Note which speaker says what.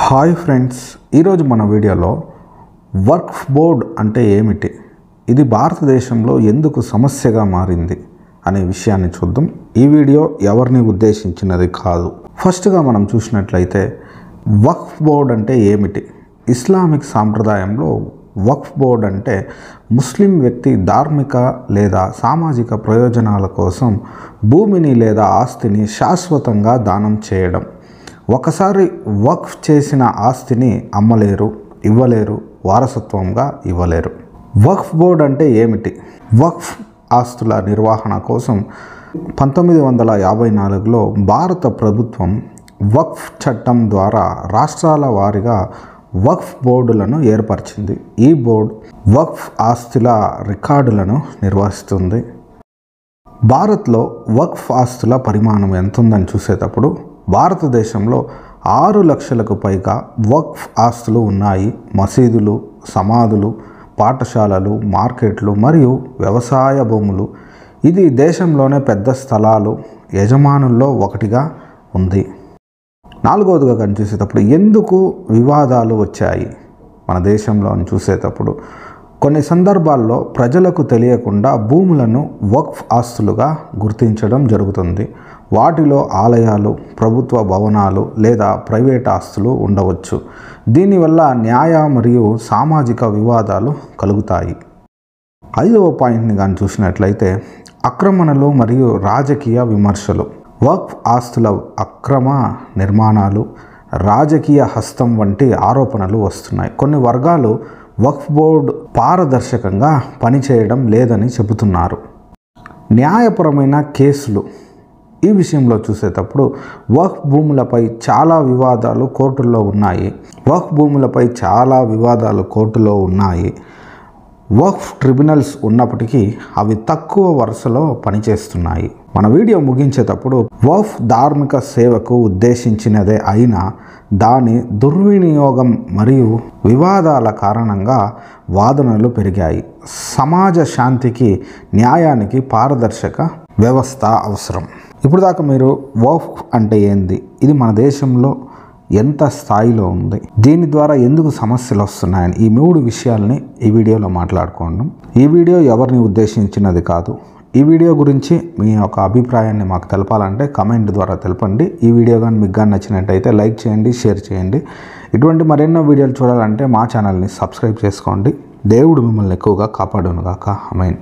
Speaker 1: Hi friends, ఈరోజు మన వీడియోలో వక్ఫ్ బోర్డ్ అంటే ఏమిటి, ఇది భారతదేశంలో ఎందుకు సమస్యగా మారింది అనే విషయాన్ని చూద్దాం. ఈ వీడియో ఎవరిని ఉద్దేశించినది కాదు. ఫస్ట్గా మనం చూసినట్లయితే వక్ఫ్ బోర్డ్ అంటే ఏమిటి? ఇస్లామిక్ సాంప్రదాయంలో వక్ఫ్ బోర్డ్ అంటే ముస్లిం వ్యక్తి ధార్మిక లేదా సామాజిక ప్రయోజనాల కోసం భూమిని లేదా ఆస్తిని శాశ్వతంగా దానం చేయడం. ఒకసారి వక్ఫ్ చేసిన ఆస్తిని అమ్మలేరు, ఇవ్వలేరు, వారసత్వంగా ఇవ్వలేరు. వక్ఫ్ బోర్డ్ అంటే ఏమిటి? వక్ఫ్ ఆస్తుల నిర్వహణ కోసం 1954లో భారత ప్రభుత్వం వక్ఫ్ చట్టం ద్వారా రాష్ట్రాల వారీగా వక్ఫ్ బోర్డులను ఏర్పరిచింది. ఈ బోర్డు వక్ఫ్ ఆస్తుల రికార్డులను నిర్వహిస్తుంది. భారత్లో వక్ఫ్ ఆస్తుల పరిమాణం ఎంత ఉందని చూసేటప్పుడు భారతదేశంలో 6 లక్షలకు పైగా వక్ఫ్ ఆస్తులు ఉన్నాయి. మసీదులు, సమాధులు, పాఠశాలలు, మార్కెట్లు మరియు వ్యవసాయ భూములు. ఇది దేశంలోనే పెద్ద స్థలాలు యజమానుల్లో ఒకటిగా ఉంది. నాలుగవదిగా కానీ చూసేటప్పుడు ఎందుకు వివాదాలు వచ్చాయి మన దేశంలో అని చూసేటప్పుడు కొన్ని సందర్భాల్లో ప్రజలకు తెలియకుండా భూములను వక్ఫ్ ఆస్తులుగా గుర్తించడం జరుగుతుంది. వాటిలో ఆలయాలు, ప్రభుత్వ భవనాలు లేదా ప్రైవేట్ ఆస్తులు ఉండవచ్చు. దీనివల్ల న్యాయ మరియు సామాజిక వివాదాలు కలుగుతాయి. 5వ పాయింట్ని కానీ చూసినట్లయితే ఆక్రమణలు మరియు రాజకీయ విమర్శలు. వక్ఫ్ ఆస్తుల అక్రమ నిర్మాణాలు, రాజకీయ హస్తం వంటి ఆరోపణలు వస్తున్నాయి. కొన్ని వర్గాలు వక్ఫ్ బోర్డు పారదర్శకంగా పనిచేయడం లేదని చెబుతున్నారు. న్యాయపరమైన కేసులు. ఈ విషయంలో చూసేటప్పుడు వక్ఫ్ భూములపై చాలా వివాదాలు కోర్టులో ఉన్నాయి. వక్ఫ్ ట్రిబ్యునల్స్ ఉన్నప్పటికీ అవి తక్కువ వరుసలో పనిచేస్తున్నాయి. మన వీడియో ముగించేటప్పుడు వక్ఫ్ ధార్మిక సేవకు ఉద్దేశించినదే అయినా దాని దుర్వినియోగం మరియు వివాదాల కారణంగా వాదనలు పెరిగాయి. సమాజ శాంతికి, న్యాయానికి పారదర్శక వ్యవస్థ అవసరం. ఇప్పుడు దాకా మీరు వక్ఫ్ అంటే ఏంది, ఇది మన దేశంలో ఎంత స్థాయిలో ఉంది, దీని ద్వారా ఎందుకు సమస్యలు వస్తున్నాయని ఈ 3 విషయాల్ని ఈ వీడియోలో మాట్లాడుకుందాం. ఈ వీడియో ఎవరిని ఉద్దేశించినది కాదు. ఈ వీడియో గురించి మీ యొక్క అభిప్రాయాన్ని మాకు తెలపాలంటే కమెంట్ ద్వారా తెలపండి. ఈ వీడియో కానీ మీకు కానీ నచ్చినట్టయితే లైక్ చేయండి, షేర్ చేయండి. ఇటువంటి మరెన్నో వీడియోలు చూడాలంటే మా ఛానల్ని సబ్స్క్రైబ్ చేసుకోండి. దేవుడు మిమ్మల్ని ఎక్కువగా కాపాడునుగాక. ఆమేన్.